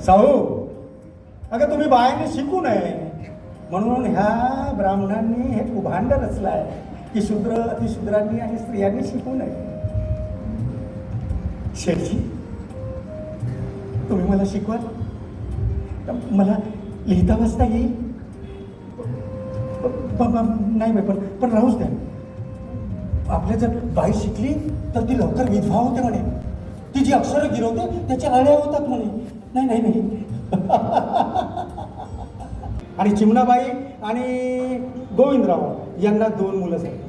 साहू, अगं तुम्ही बायाने शिकू नये म्हणून ह्या ब्राह्मणांनी हे कुभांड रचलाय की शूद्र अतिशूद्रांनी आणि स्त्रियांनी शिकू नये. शेठजी, तुम्ही मला शिकवाल? मला लिहिता वाचता येईल? नाही बाई, पण राहूच द्या. आपल्या जर बाई शिकली तर ती लवकर विधवा होते म्हणे. ती जी अक्षरं गिरवते त्याच्या अळ्या होतात म्हणे. नाही नाही नाही. आणि चिमणाबाई आणि गोविंदराव यांना 2 मुलंच आहेत,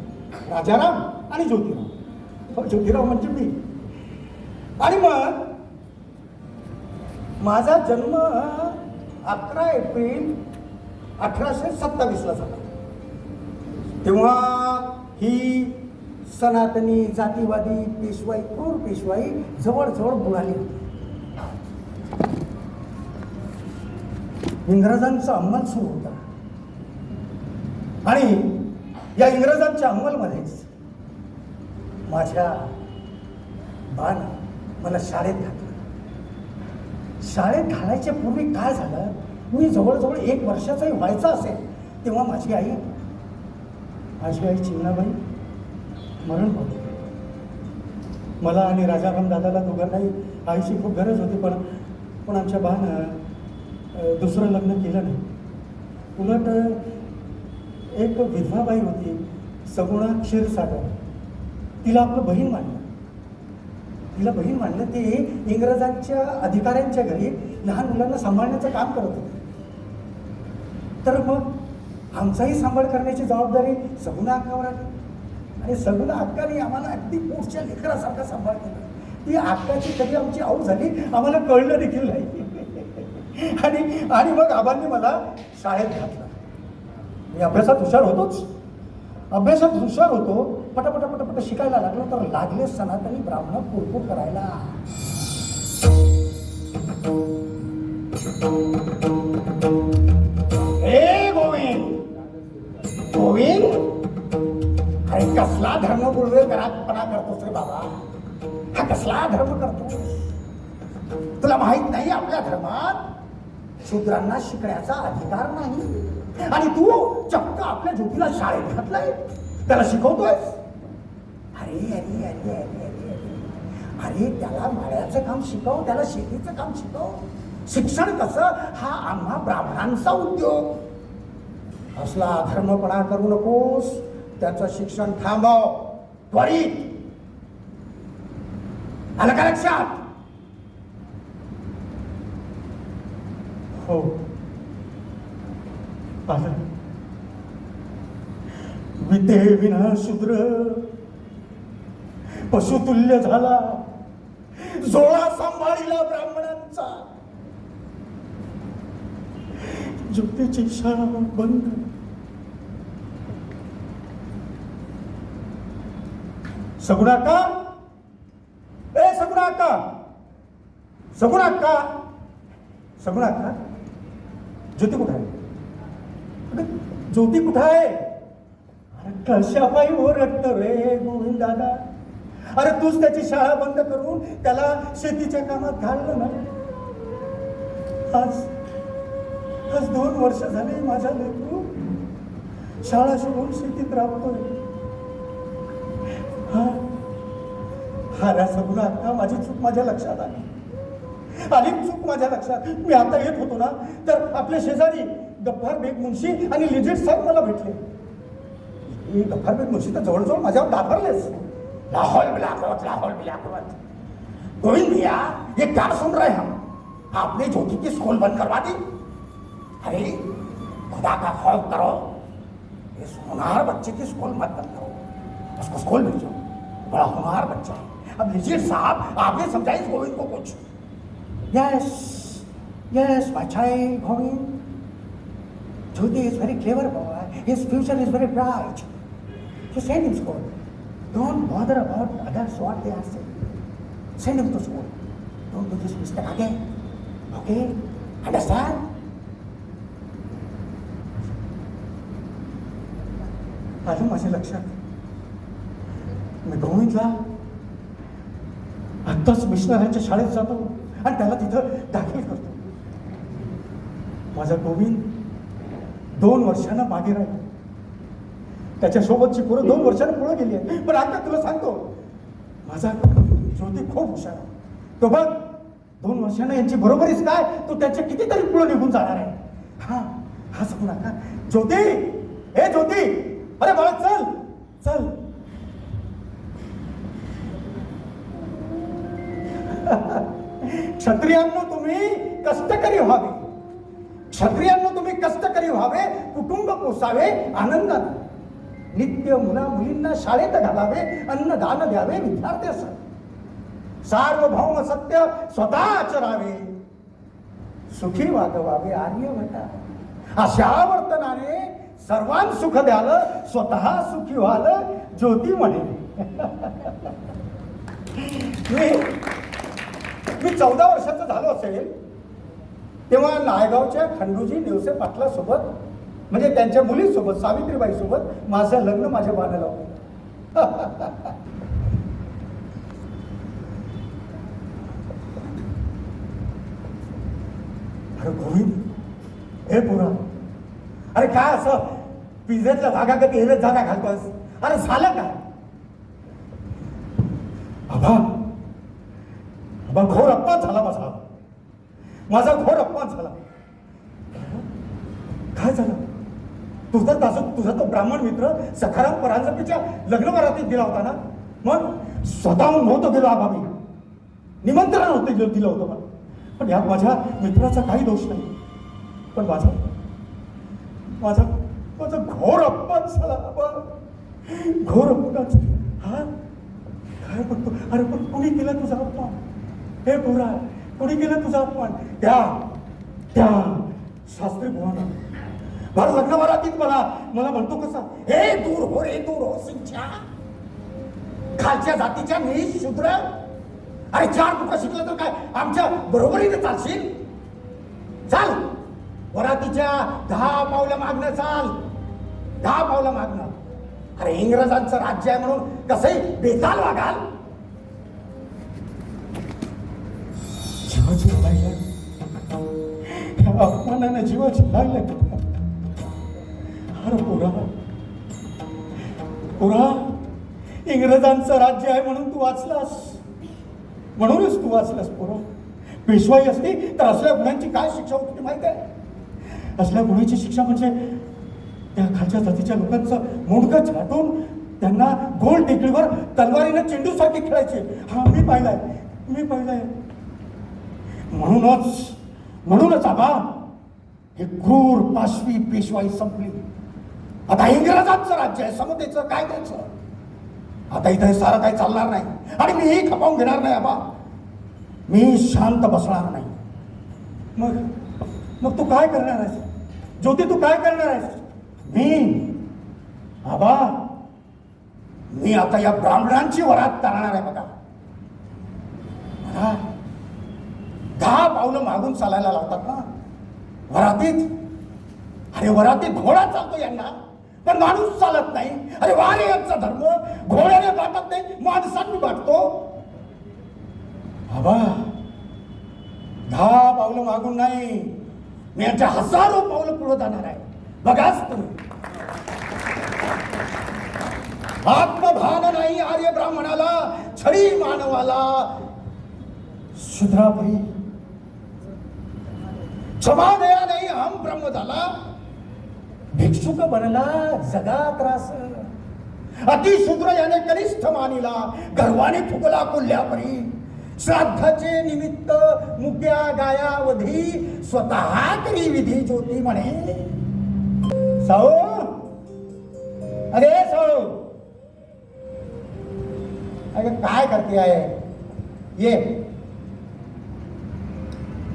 राजाराम आणि ज्योतिराव. ज्योतिराव म्हणजे मी. आणि मग माझा जन्म 11 एप्रिल 1827 झाला. तेव्हा ही सनातनी जातीवादी पेशवाई, क्रूर पेशवाई जवळजवळ बुडाली होती. इंग्रजांचा अंमल सुरू होता आणि या इंग्रजांच्या अंमलमध्येच माझ्या बानं मला शाळेत घातलं. शाळेत घालायच्या पूर्वी काय झालं, मी जवळजवळ 1 वर्षाचाही व्हायचा असेल तेव्हा माझी आई चिमणाबाई मरण पावली. मला आणि राजाराम दादाला दोघांनाही आईची खूप गरज होती, पण आमच्या बानं दुसरं लग्न केलं नाही. उलट एक विधवा बाई होती, सगुणा क्षीरसागर, तिला आपलं बहीण मानलं. ते इंग्रजांच्या अधिकाऱ्यांच्या घरी लहान मुलांना सांभाळण्याचं काम करत होते. तर मग आमचाही सांभाळ करण्याची जबाबदारी सगुणा अक्कावर आली. आणि सगुणा अक्काने आम्हाला अगदी पोटच्या लेकरासारखा सांभाळ केला. ती अक्काची कधी आमची आऊ झाली आम्हाला कळलं देखील नाही. आणि मग आबांनी मला शाळेत घातलं. मी अभ्यासात हुशार होतो. पटापट शिकायला लागलो तर लागले सनातनी ब्राह्मण पुरपूर करायला. ए गोविंद, अरे कसला धर्म गुरुवे घरातपणा करतोस रे बाबा? हा कसला धर्म करतोस? तुला माहित नाही आपल्या धर्मात शूद्रांना शिकण्याचा अधिकार नाही. आणि तू चक्क आपल्या ज्योतीला शाळेत घातलाय, त्याला शिकवतोयस? अरे त्याला माळ्याचं काम शिकव, त्याला शेतीचं काम शिकव. शिक्षण कसं हा आम्हा ब्राह्मणांचा उद्योग. असला अधर्मपणा करू नकोस. त्याचं शिक्षण थांबव त्वरित. आलं का लक्षात? हो आलं. विते विना शूद्र पशुतुल्य झाला, जोळा सांभाळीला ब्राह्मणांचा. ज्योतीची शाळा बंद. सगुणा अक्का, ज्योती कुठे आहे? ज्योती कुठे आहे? अरे कशा पायी ओरडत रे गोविंद दादा? अरे तूच त्याची शाळा बंद करून त्याला शेतीच्या कामात घाललं ना. आज 2 वर्ष झाले माझा लेकरू शाळा सोडून शेतीत राबतोय. सगुणा अक्का, माझी चूक माझ्या लक्षात आली. मी आता येत होतो ना तर आपले शेजारी गफ्फार बेग मुन्शी आणि लिजिट साहेब मला भेटले. गफ्फार बेग मुन्शी तर जवळजवळ माझ्यावर डाफरलेस. लाहौल बिलाकुवत. गोविंद भैया, ये क्या सुन रहे हम? आपने ज्योति की स्कूल बंद करवा दी. अरे खुदा का खौफ करो. इस होनहार बच्चे की स्कूल मत बंद करो, उसको स्कूल भेजो. बड़ा होनहार बच्चा है. अब लिजिट साहब आपने समझाइए गोविंद को कुछ. Yes, my child, Govind. Jyoti is very clever boy. His future is very bright. So send him to school. Don't bother about others what they are saying. Send him to school. Don't do this mistake again. Okay? Understand? आलं माझ्या लक्षात. मी गोविंदला आत्ताच मिशनऱ्यांच्या शाळेत जातो आणि त्याला तिथं दाखल करतो. माझा गोविंद 2 वर्षांना मागे राहिला. त्याच्यासोबतची पोरं 2 वर्षांना पुढे गेली आहे. पण आता तुला सांगतो, माझा ज्योती खूप हुशार आहे. तो बघ 2 वर्षांना यांची बरोबरीच काय, तो त्याच्या कितीतरी पुढे निघून जाणार आहे. हा सांगू नका. ज्योती, ए ज्योती, अरे बाळा चल चल. क्षत्रियांनो तुम्ही कष्टकरी व्हावे, क्षत्रियांनो तुम्ही कष्टकरी व्हावे, कुटुंब पोसावे आनंदाने, नित्य मुला मुलींना शाळेत घालावे, अन्नदान द्यावे विद्यार्थ्यास, सार्वभौम सत्य स्वतः आचरावे, सुखी वागवावे आर्यभटा. अशा वर्तनाने सर्वांना सुख द्यालं, स्वतः सुखी व्हालं. ज्योती म्हणे मी 14 वर्षाचा झालो असेल तेव्हा नायगावच्या खंडूजी नेवसे पाटलासोबत, म्हणजे त्यांच्या मुलीसोबत, सावित्रीबाई सोबत माझं लग्न माझ्या बाला लावलं. अरे गोविंद, हे पुरा, अरे काय असं पिझ्झातल्या भागा कधी हेरत जागा घालतोस? अरे झालं काय? आबा घोर अपमान झाला माझा घोर अपमान झाला. काय झालं? तुझा तो ब्राह्मण मित्र सखाराम परांजपेच्या लग्नवरातीत दिला होता ना, मग स्वतःहून नव्हतं गेलो आबा, मी निमंत्रण होतं दिलं होतं मला. पण यात माझ्या मित्राचा काही दोष नाही, पण माझा घोर अपमान झाला आबा, घोर अपमान. हा काय म्हणतो? अरे पण कुणी केला तुझा अपमान? हे पोरा, कोणी केलं तुझा अपमान? त्या शास्त्री बुवानं बरं लग्नवरातीत मला म्हणतो कसा, हे दूर हो सिंच्या खालच्या जातीच्या नीच शूद्र. अरे 4 बुका शिकलं तर काय आमच्या बरोबरीने चालशील? चाल वरातीच्या 10 पावलं मागणं चाल, 10 पावलं मागणं. अरे इंग्रजांचं राज्य आहे म्हणून कसंही बेताल वागाल? जीवाची अपमानाने जीवाची लागलं. अरे पोरा, इंग्रजांचं राज्य आहे म्हणून तू वाचलास, म्हणूनच तू वाचलास पोरा. पेशवाई असती तर असल्या गुन्ह्यांची काय शिक्षा होती माहिती आहे? असल्या गुन्ह्याची शिक्षा म्हणजे त्या खालच्या जातीच्या लोकांचं मुंडकं छाटून त्यांना गोल टेकडीवर तलवारीनं चेंडूसाठी खेळायचे. हा मी पाहिलाय. म्हणूनच आबा हे क्रूर पाशवी पेशवाई संपली. आता इंग्रजांचं राज्य आहे, समतेचं काय त्याचं. आता इथं हे सारं काही चालणार नाही आणि मीही खपावून घेणार नाही आबा. मी शांत बसणार नाही. मग तू काय करणार आहेस ज्योती? तू काय करणार आहेस? मी आता या ब्राह्मणांची वरात तारणार आहे बघा. 10 पावलं मागून चालायला लावतात ना वरातीत. अरे वरातीत घोडा चालतो यांना, पण माणूस चालत नाही. अरे वारे यांचा धर्म, घोड्याने वाटत नाही, माणसांनी वाटतो. बाबा 10 पावलं मागून नाही, मी यांच्या 1000 पावलं पुढे जाणार आहे. बघाच तुम्ही. आत्मभान नाही आर्य ब्राह्मणाला, छडी मानवाला शूद्रापरी. क्षमा दया नाही हम ब्रह्म झाला, भिक्षुक बनला जगा त्रास. अतिशूद्र याने कनिष्ठ मानिला, गर्वाने फुगला कोल्ह्यापरी. श्राद्धाचे निमित्त मुक्या गायावधी, स्वतः करी विधी ज्योती म्हणे. साऊ, अरे साऊ, अरे काय करते आहे? ये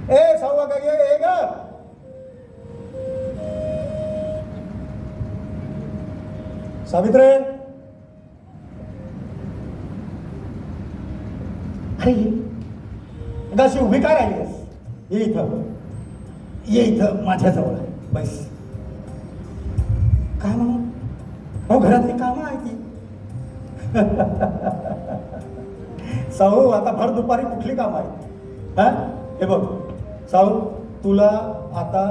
ए साऊ, अगं ये ग. सावित्रे, अरे अशी उभी काय राहिलीस? ये इथं माझ्याजवळ बस. काय म्हणून? हो घरातली कामं आहे ती. साऊ, आता भर दुपारी कुठली कामं आहेत? हा हे बघ साऊ, तुला आता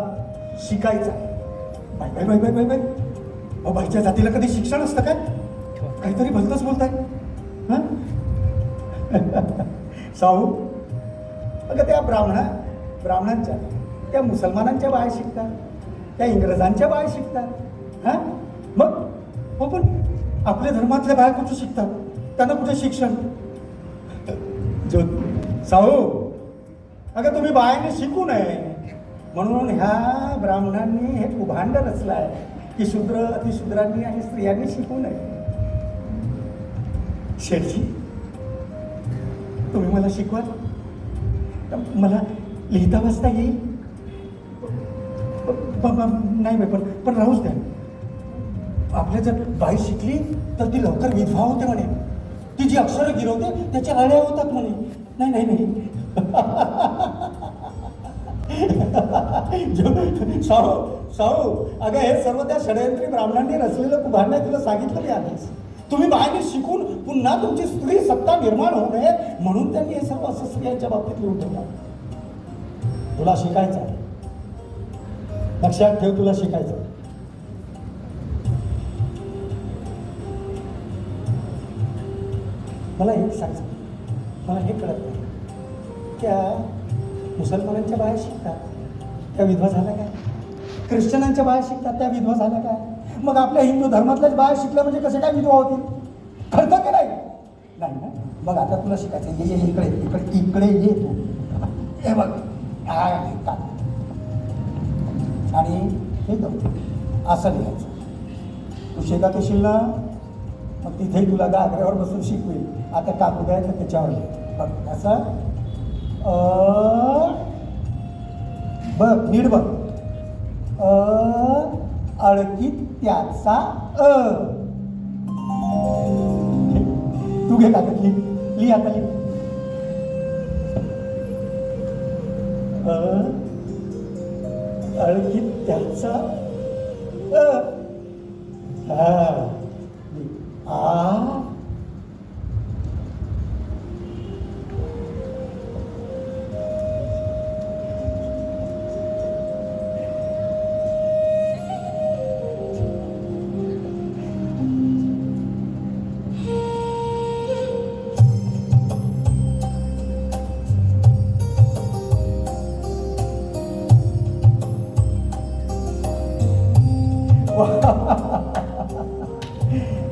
शिकायचं आहे. बाय बाय बाय बाय बाय बाय अहो, बाईच्या जातीला कधी शिक्षण असतं काय? काहीतरी भलतंच बोलताय हां. साहू, अगं त्या ब्राह्मणांच्या त्या मुसलमानांच्या बाया शिकतात, त्या इंग्रजांच्या बाया शिकतात हां. मग हो, पण आपल्या धर्मातल्या बाया कुठं शिकतात? त्यांना कुठे शिक्षण? जो साहू, अगं तुम्ही बायाने शिकू नये म्हणून ह्या ब्राह्मणांनी हे कुभांड रचलं आहे की शूद्र अतिशूद्रांनी आणि स्त्रियांनी शिकू नये. शेठजी, तुम्ही मला शिकवाल? मला लिहिता वाचता येईल? नाही बाई, पण राहूच द्या. आपल्या जर बाई शिकली तर ती लवकर विधवा होते म्हणे. ती जी अक्षरं गिरवते त्याच्या अळ्या होतात म्हणे. नाही नाही नाही. साहू, अगं हे सर्व त्या षडयंत्री ब्राह्मणांनी रचलेलं कुभांड आहे. तुला सांगितलं मी आधीच. तुम्ही बाहेर शिकून पुन्हा तुमची स्त्री सत्ता निर्माण होऊ नये म्हणून त्यांनी हे सर्व असं स्त्रियांच्या बाबतीत लिहून ठेवलं. तुला शिकायचं आहे, लक्षात ठेव, तुला शिकायचं. मला हे सांगायचं, मला हे कळत नाही. त्या मुसलमानांच्या बाया शिकतात, त्या विधवा झाल्या काय? ख्रिश्चनांच्या बाया शिकतात, त्या विधवा झाल्या काय? मग आपल्या हिंदू धर्मातल्याच बाया शिकल्या म्हणजे कसे काय विधवा होतील? खरं की नाही? नाही ना. मग आता तुला शिकायचं. ये इकडे इकडे इकडे ये तू. हे बघ, हा लिहितात आणि हे तो असं लिहायचं. तू शेतात येशील ना, मग तिथेही तुला गागऱ्यावर बसून शिकवेल. आता काकू द्यायचं त्याच्यावर बघ, असं बघ, नीट बघ. अळकीत त्याचा तू घे कागद, लिही आता, लिही. अळकीत त्याचा आ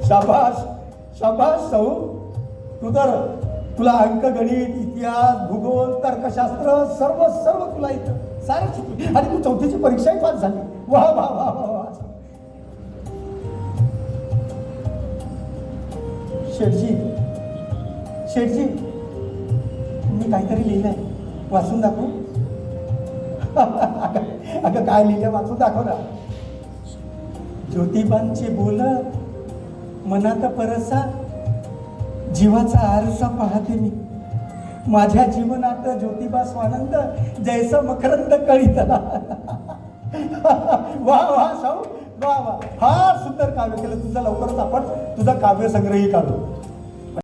शाबास शाबास साहू. तू तर, तुला अंकगणित, इतिहास, भूगोल, तर्कशास्त्र सर्व सर्व तुला येतं, सारं शिकली. आणि तू 4थीची परीक्षाही पास झाली. वा वा वा वा वा. शेठजी, शेठजी, मी काहीतरी लिहिलंय, वाचून दाखवू? अगं काय लिहिलं, वाचून दाखव ना. ज्योतिबांचे बोल मनात परसा, जीवाचा आरसा पाहते मी. माझ्या जीवनात ज्योतिबा स्वानंद, जैसा मकरंद कळीतला. वा वा साऊ, वा वा. फार सुंदर काव्य केलं तुझं. लवकरच आपण तुझा काव्यसंग्रही काढू.